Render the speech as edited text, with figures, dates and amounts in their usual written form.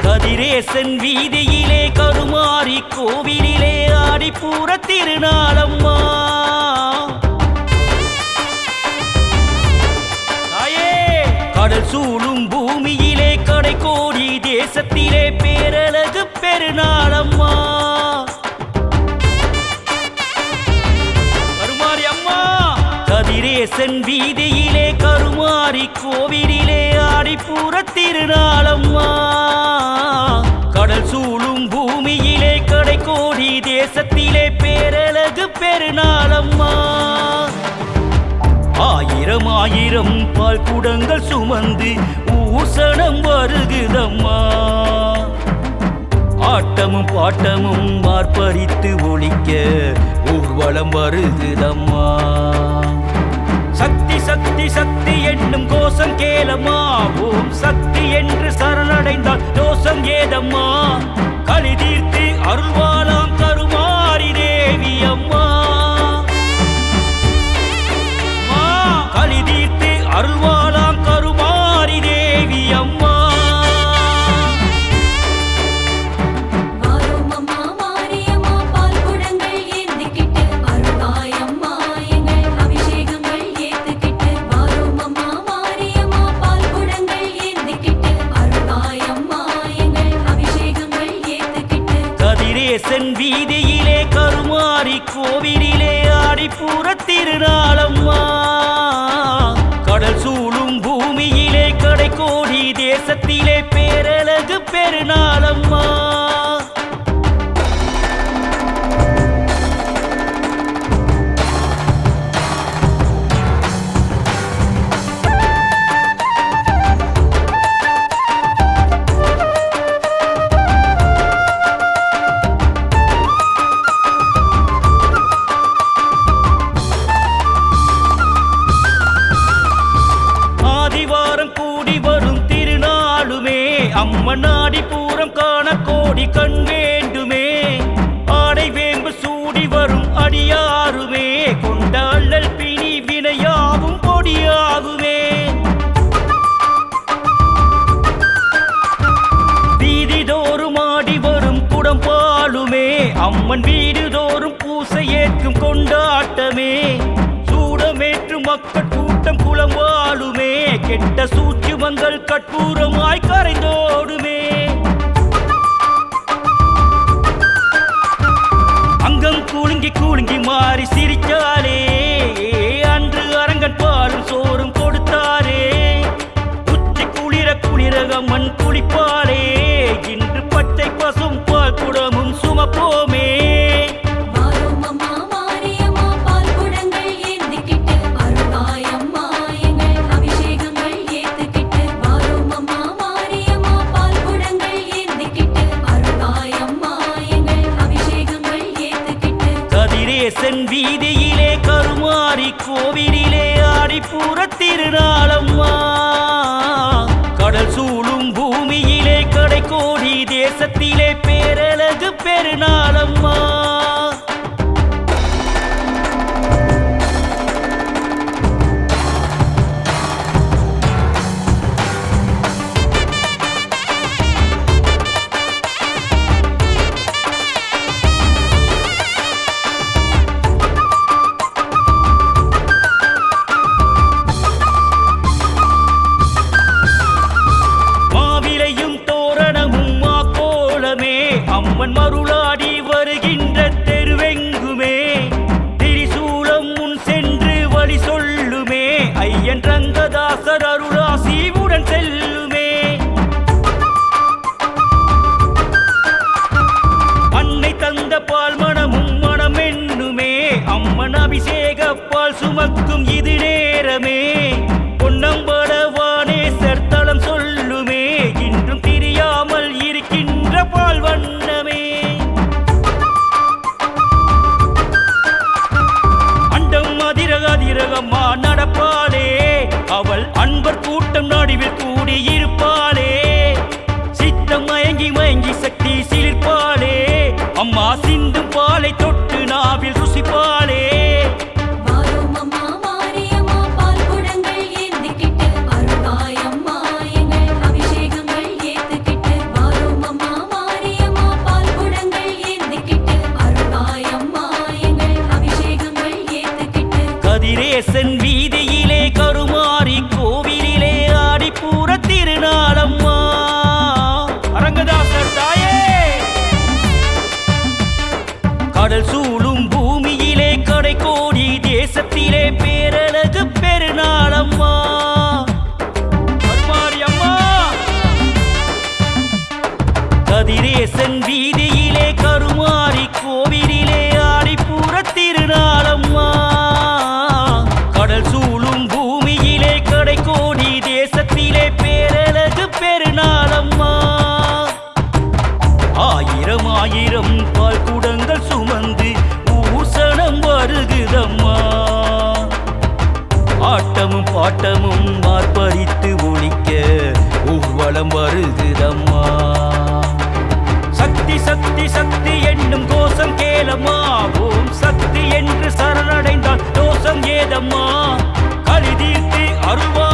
கதிரேசன் வீதியிலே கருமாரி கோவிலிலே ஆடிப்பூர திருநாளம்மா. கடல் சூழும் பூமியிலே கடைக்கோடி தேசத்திலே பேரழகு பெருநாளம்மா. கருமாரி அம்மா கதிரேசன் வீதியிலே கருமாரி கோவிலிலே ஆடிப்பூர திருநாளம்மா. கடல் சூழும் பூமியிலே கடைக்கோடி தேசத்திலே பேரழகு பெருநாளம்மா. ஆயிரம் ஆயிரம் பால் குடங்கள் சுமந்து ஊசனம் வருகுதம்மா. ஆட்டமும் பாட்டமும் மார்பரித்து ஒழிக்க ஊர்வலம் வருகுதம்மா. சக்தி சக்தி சக்தி என்னும் கோஷம் கேளம்மா. ஓம் சக்தி என்று சரணடைந்தால் தோஷம் ஏதம்மா. களி தீர்த்து அருள்வாளாம் கருமாரி தேவி அம்மா. களி தீர்த்து அருள்வாளாம் கருமாரி தேவி அம்மா. கதிரேசன் வீதியிலே கருமாரி கோவிலிலே ஆடிப்பூர திருநாளம்மா. கடல் சூழும் பூமியிலே கடைக்கோடி தேசத்திலே பேரழகு பெருநாளம்மா. அம்மன் ஆடிப்பூரம் காண கோடி கண் வேண்டுமே. ஆடை வேம்பு சூடி வரும் அடியாருமே. கொண்ட அள்ளல் பிணி வினையாவும் பொடியாகுமே. வீதிதோறும் ஆடி வரும் குடம் பாலுமே. அம்மன் வீடுதோறும் பூசை ஏற்கும் கொண்டாட்டமே. சூடமேற்று மக்கள் கூட்டம் குளம் வாழுமே. கெட்ட சூட்சுமங்கள் கற்பூரமாய் கரைந்தோடுமே. அங்கம் குலுங்கி குலுங்கி மாறி சிரிச்சாலே. அன்று அரங்கன் பாலும் சோறும் கொடுத்தாரே. உச்சி குளிர குளிர அம்மன் குளிப்பாளே. இன்று பச்சை பசும் பால் குடமும் சுமப்போமே. கதிரேசன் வீதியிலே கருமாரி கோவிலிலே ஆடிப்பூர திருநாளம்மா. கடல் சூழும் பூமியிலே கடைக்கோடி தேசத்திலே பேரழகு பெருநாளம்மா. அம்மன் மருளாடி கதிரேசன் வீதியிலே கருமாரி கோவிலிலே ஆடிப்பூர திருநாளம்மா கடல் சூழும் பூமியிலே கடைக்கோடி தேசத்திலே பேரழகு பெருநாளம்மா ஆயிரம் ஆயிரம் பால் குடங்கள் சுமந்து ஊசனம் வருகுதம்மா ஆட்டமும் பாட்டமும் ஆர்ப்பரித்து ஒழிக்க ஊர்வலம் வருகுதம்மா சக்தி சக்தி சக்தி என்னும் கோஷம் கேளம்மா ஓம் சக்தி என்று சரணடைந்தால் தோஷம் ஏதம்மா களி தீர்த்து அருள்வா